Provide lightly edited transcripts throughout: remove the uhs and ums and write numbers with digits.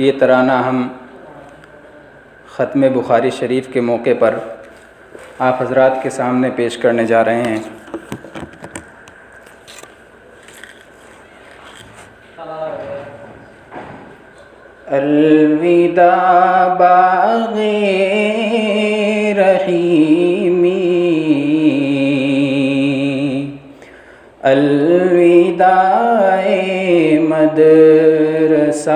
یہ ترانہ ہم ختم بخاری شریف کے موقع پر آپ حضرات کے سامنے پیش کرنے جا رہے ہیں۔ الوداع باغ رحیمی، الوداع مدرسہ،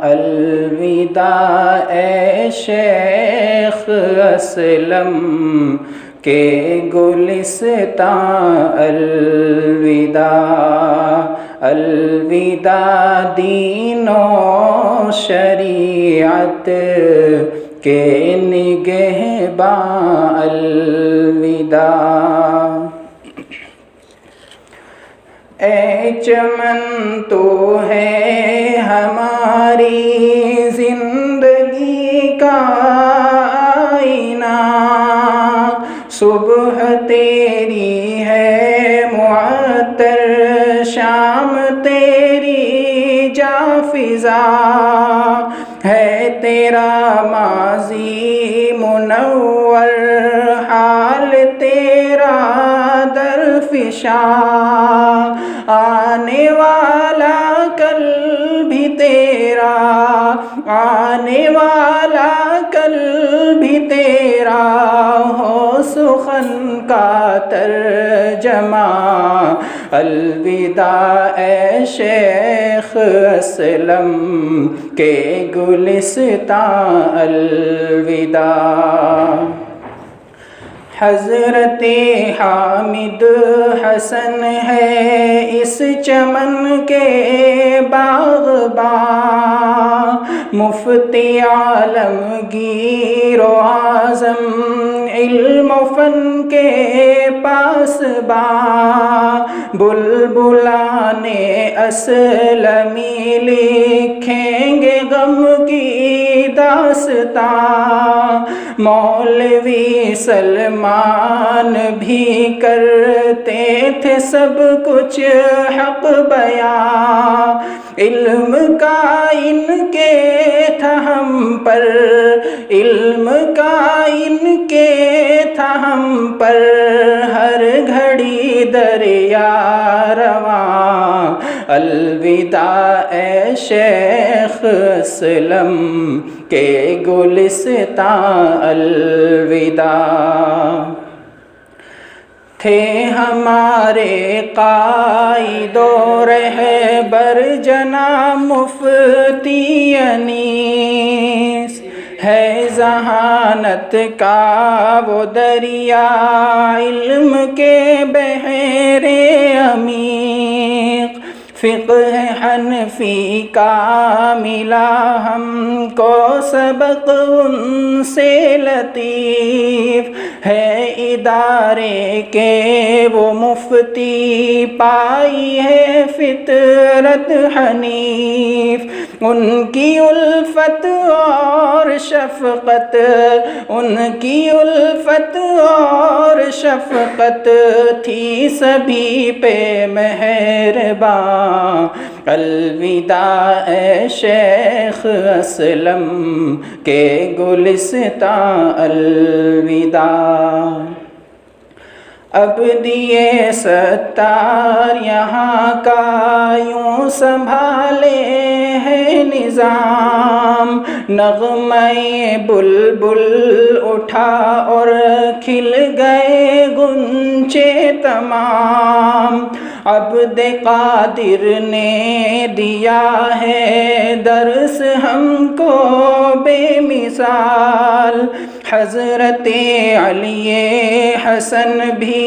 الوداع اے شیخ اسلم کے گلستان، الوداع، الوداع دین و شریعت کے نگہباں، الوداع۔ اے چمن تو ہے ہماری زندگی کا آئینہ، صبح تیری ہے معطر، شام تیری جافزا، ہے تیرا ماضی منور، حال تیرا درفشاں، آنے والا کل بھی تیرا، آنے والا کل بھی تیرا، ہو سخن کا ترجمہ، الوداع اے شیخ اسلم کے گلستان، الوداع۔ حضرت حامد حسن ہے اس چمن کے باغباں، مفتی عالمگیر و اعظم علم و فن کے پاسباں، بلبلان اسلمی لکھیں گے غم کی داستاں، مولوی سلمان بھی کرتے تھے سب کچھ حق بیان، علم کا ان کے تھا ہم پر، علم کا ان کے تھا ہم پر، ہر گھڑی دریا رواں، الوداع اے شیخ اسلم کے گلستان، الوداع۔ تھے ہمارے قائد و رہبر جناب مفتی انیس، ہے ذہانت کا وہ دریا، علم کے بحر عمیق، فقہ حنفی کا ملا ہم کو سبق ان سے لطیف، ہے ادارے کے وہ مفتی، پائی ہے فطرت حنیف، ان کی الفت اور شفقت، ان کی الفت اور شفقت تھی سبھی پہ مہرباں، الوداع اے شیخ اسلم کے گلستان، الوداع۔ اب دیے ستار یہاں کا یوں سنبھالے ہے نظام، نغمۂ بلبل اٹھا اور کھل گئے گنچے تمام، عبد قادر نے دیا ہے درس ہم کو بے مثال، حضرت علی حسن بھی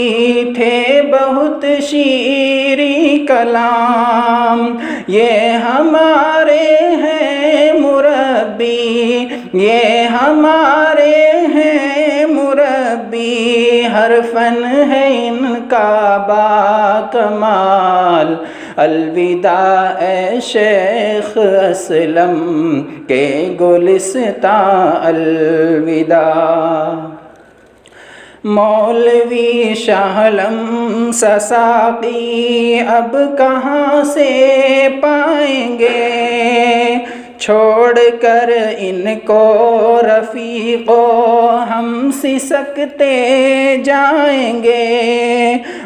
تھے بہت شیریں کلام، یہ ہمارے ہیں مربی، یہ ہمارے ہیں مربی، ہر فن ہے ان کا باکمال، الوداع اے شیخ اسلم کے گلستان، الوداع۔ مولوی شاہلم ساقی اب کہاں سے پائیں گے، چھوڑ کر ان کو رفیقو ہم سسکتے جائیں گے۔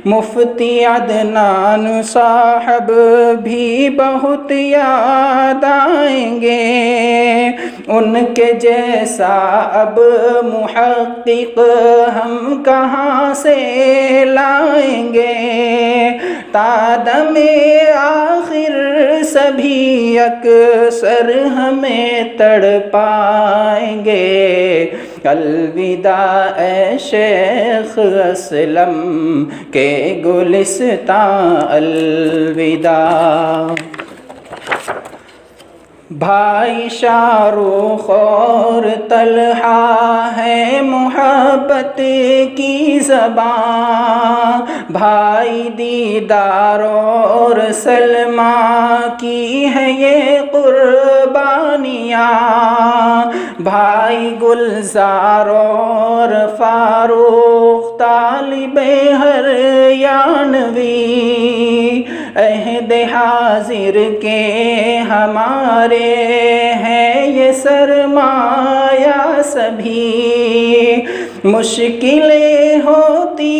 مفتی عدنان صاحب بھی بہت یاد آئیں گے، ان کے جیسا اب محقق ہم کہاں سے لائیں گے۔ تا دم آخر سبھی اکثر ہمیں تڑ پائیں گے۔ الوداع اے شیخ اسلم کے گلستاں، الوداع۔ بھائی شاہ رخ اور طلحہ ہے محبت کی زبان، بھائی دیدار اور سلمیٰ کی ہے یہ قربانیاں، بھائی گلزار اور فاروق طالب ہر یانوی، عہد حاضر کے ہمارے ہیں یہ سرمایہ سبھی، مشکلیں ہوتی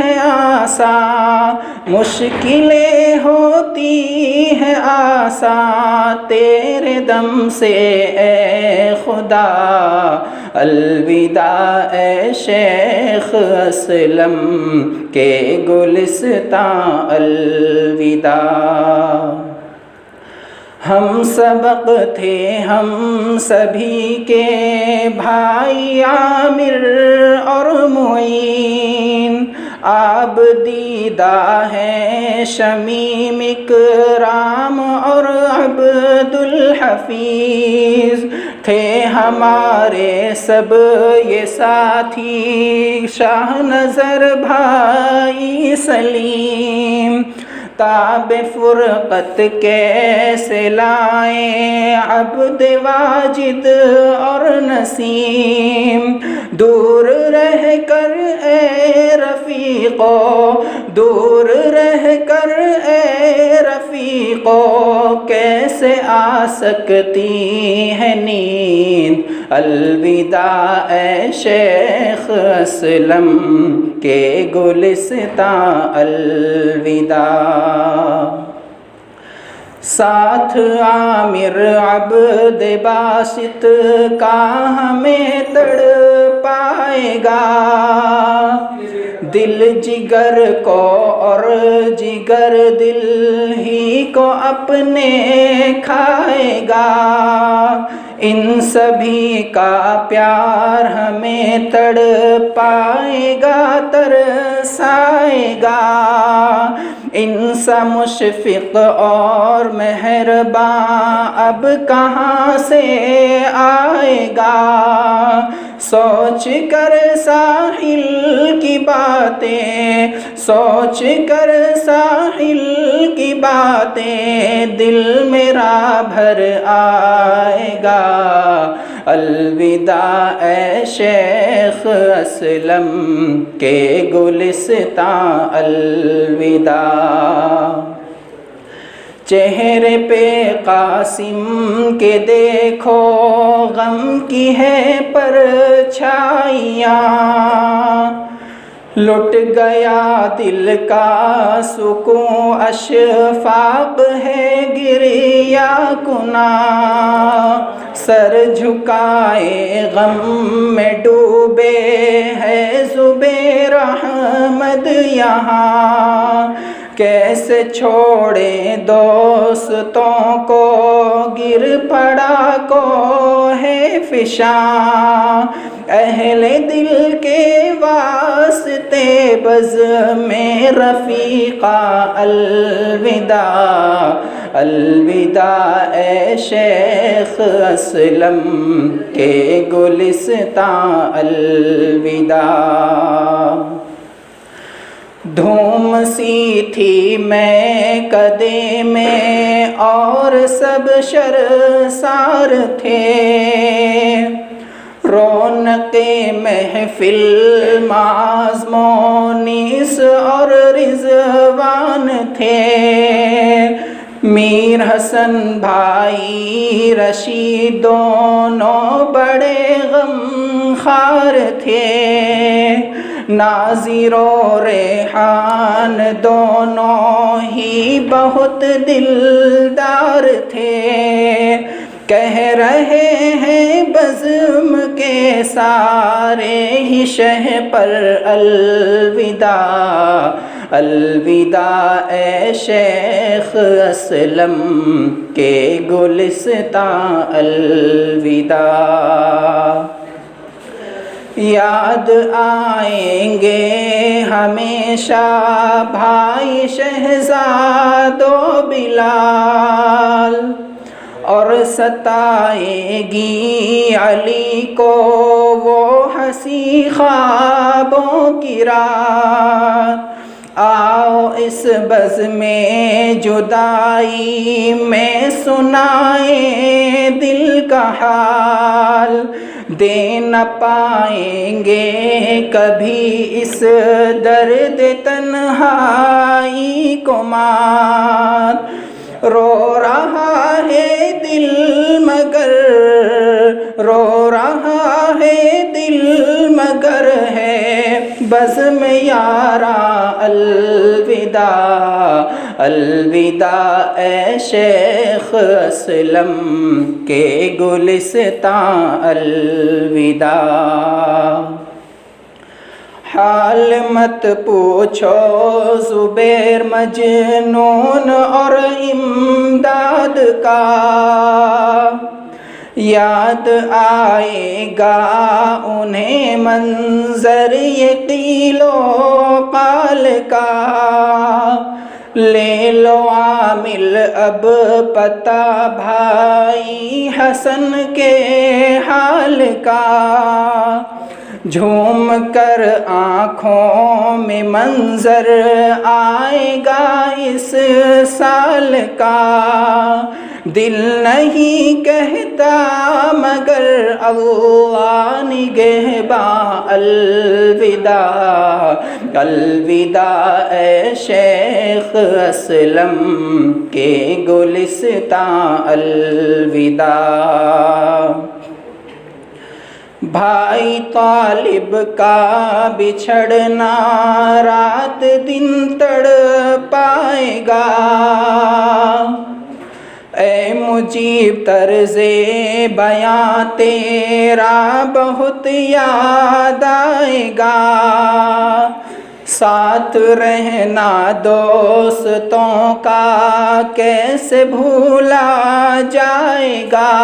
ہیں آسان، مشکلیں ہوتی ہیں آسان تیرے دم سے اے خدا۔ الوداع اے شیخ اسلم کے گلستاں، الوداع۔ ہم سبق تھے ہم سبھی کے بھائی عامر اور معین، آب دیدہ ہے شمیم اکرام اور عبد الحفیظ، تھے ہمارے سب یہ ساتھی شاہ نظر بھائی سلیم، تاب فرقت کیسے لائیں عبد واجد اور نسیم، دور رہ کر اے رفیقو، دور رہ کر اے رفیقو کیسے آ سکتی ہے نیند۔ الوداع اے شیخ اسلم کے گلستاں، الوداع۔ ساتھ عامر عبد باسط کا ہمیں تڑ پائے گا، دل جگر کو اور جگر دل ہی کو اپنے کھائے گا، ان سبھی کا پیار ہمیں تڑ پائے گا، ترسائے گا، ان سا مشفق اور مہرباں اب کہاں سے آئے گا، سوچ کر ساحل کی باتیں، سوچ کر ساحل کی باتیں دل میرا بھر آئے گا۔ الوداع اے شیخ اسلم کے گلستاں، الوداع۔ چہرے پہ قاسم کے دیکھو غم کی ہے پرچھائیاں، لٹ گیا دل کا سکون، اشفاق ہے گریہ کنا، سر جھکائے غم میں ڈوبے ہے زبیر احمد یہاں، کیسے چھوڑے دوستوں کو گر پڑا کو ہے فشاں، اہل دل کے واسطے بزم رفیقہ، الوداع۔ الوداع اے شیخ اسلم کے گلستاں، الوداع۔ دھوم سی تھی میں کدے میں اور سب شرسار تھے، رونق محفل معزمونیس اور رضوان تھے، میر حسن بھائی رشید دونوں بڑے غم خار تھے، ناظر و ریحان دونوں ہی بہت دلدار تھے، کہہ رہے ہیں بزم کے سارے ہی شہ پر الوداع، الوداع اے شیخ اسلم کے گلستاں، الوداع۔ یاد آئیں گے ہمیشہ بھائی شہزاد و بلال، اور ستائے گی علی کو وہ ہنسی خوابوں کی رات، آؤ اس بزم جدائی میں سنائیں دل کا حال، دے نہ پائیں گے کبھی اس درد تنہائی کو مات، رو رہا ہے دل مگر، رو رہا ہے دل مگر ہے بزم یاراں، الوداع، الوداع اے شیخ اسلم کے گلستاں، الوداع۔ حال مت پوچھو زبیر مجنون اور امداد کا، یاد آئے گا انہیں منظر یہ قیل و قال کا، لے لو عامل اب پتہ بھائی حسن کے حال کا، جھوم کر آنکھوں میں منظر آئے گا اس سال کا، دل نہیں کہتا مگر اللہ نگہباں، الوداع، الوداع اے شیخ اسلم کے گلستاں، الوداع۔ بھائی طالب کا بچھڑنا رات دن تڑ پائے گا، اے مجیب طرز بیاں تیرا بہت یاد آئے گا، ساتھ رہنا دوستوں کا کیسے بھولا جائے گا،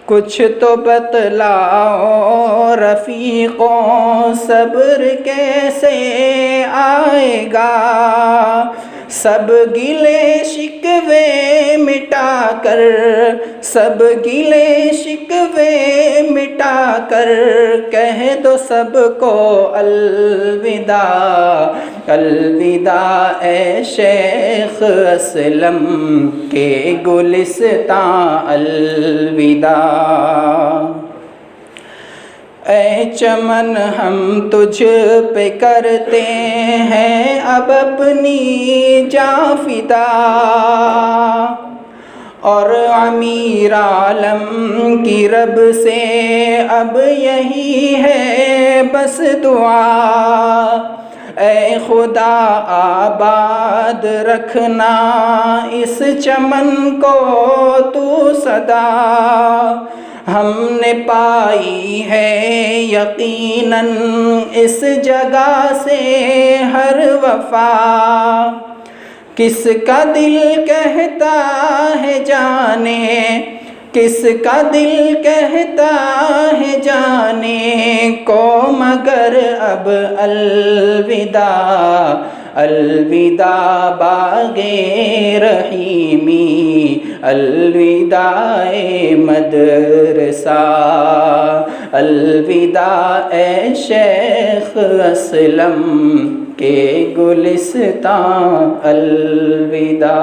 کچھ تو بتلاؤ رفیقوں صبر کیسے آئے گا، سب گلے شکوے مٹا کر، سب گلے شکوے مٹا کر کہہ دو سب کو الوداع، الوداع اے شیخ اسلم کے گلستاں، الوداع۔ اے چمن ہم تجھ پہ کرتے ہیں اب اپنی جاں فدا، اور امیر عالم کی رب سے اب یہی ہے بس دعا، اے خدا آباد رکھنا اس چمن کو تو سدا، ہم نے پائی ہے یقیناً اس جگہ سے ہر وفا، کس کا دل کہتا ہے جانے، کس کا دل کہتا ہے جانے کو مگر اب الوداع، الوداع باغ رحیمی، الوداع مدرسہ، الوداع اے شیخ اسلم کے گلستاں، الوداع۔